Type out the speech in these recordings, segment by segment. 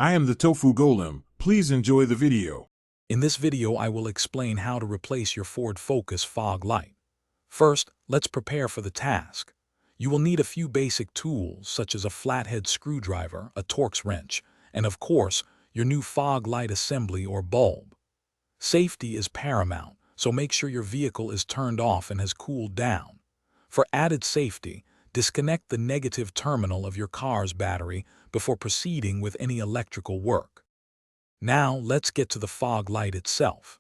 I am the Tofu Golem. Please enjoy the video. In this video, I will explain how to replace your Ford Focus fog light. First, let's prepare for the task. You will need a few basic tools such as a flathead screwdriver, a Torx wrench, and of course, your new fog light assembly or bulb. Safety is paramount, so make sure your vehicle is turned off and has cooled down. For added safety, disconnect the negative terminal of your car's battery before proceeding with any electrical work. Now, let's get to the fog light itself.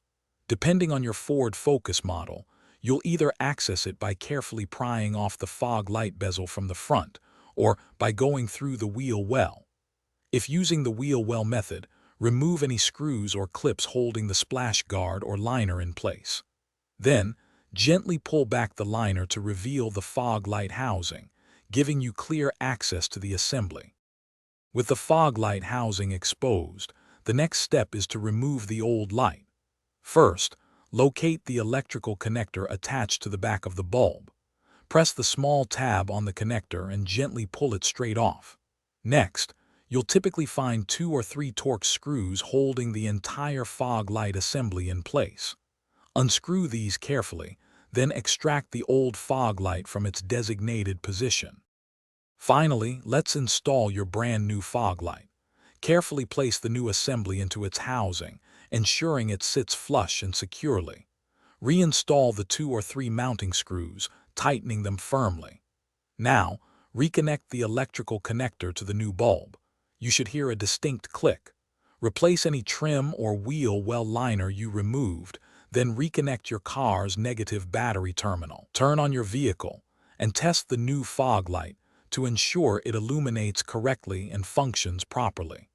Depending on your Ford Focus model, you'll either access it by carefully prying off the fog light bezel from the front, or by going through the wheel well. If using the wheel well method, remove any screws or clips holding the splash guard or liner in place. Then, gently pull back the liner to reveal the fog light housing, giving you clear access to the assembly. With the fog light housing exposed, the next step is to remove the old light. First, locate the electrical connector attached to the back of the bulb. Press the small tab on the connector and gently pull it straight off. Next, you'll typically find 2 or 3 Torx screws holding the entire fog light assembly in place. Unscrew these carefully, then extract the old fog light from its designated position. Finally, let's install your brand new fog light. Carefully place the new assembly into its housing, ensuring it sits flush and securely. Reinstall the 2 or 3 mounting screws, tightening them firmly. Now, reconnect the electrical connector to the new bulb. You should hear a distinct click. Replace any trim or wheel well liner you removed, then reconnect your car's negative battery terminal. Turn on your vehicle and test the new fog light to ensure it illuminates correctly and functions properly.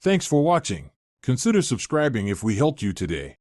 Thanks for watching. Consider subscribing if we helped you today.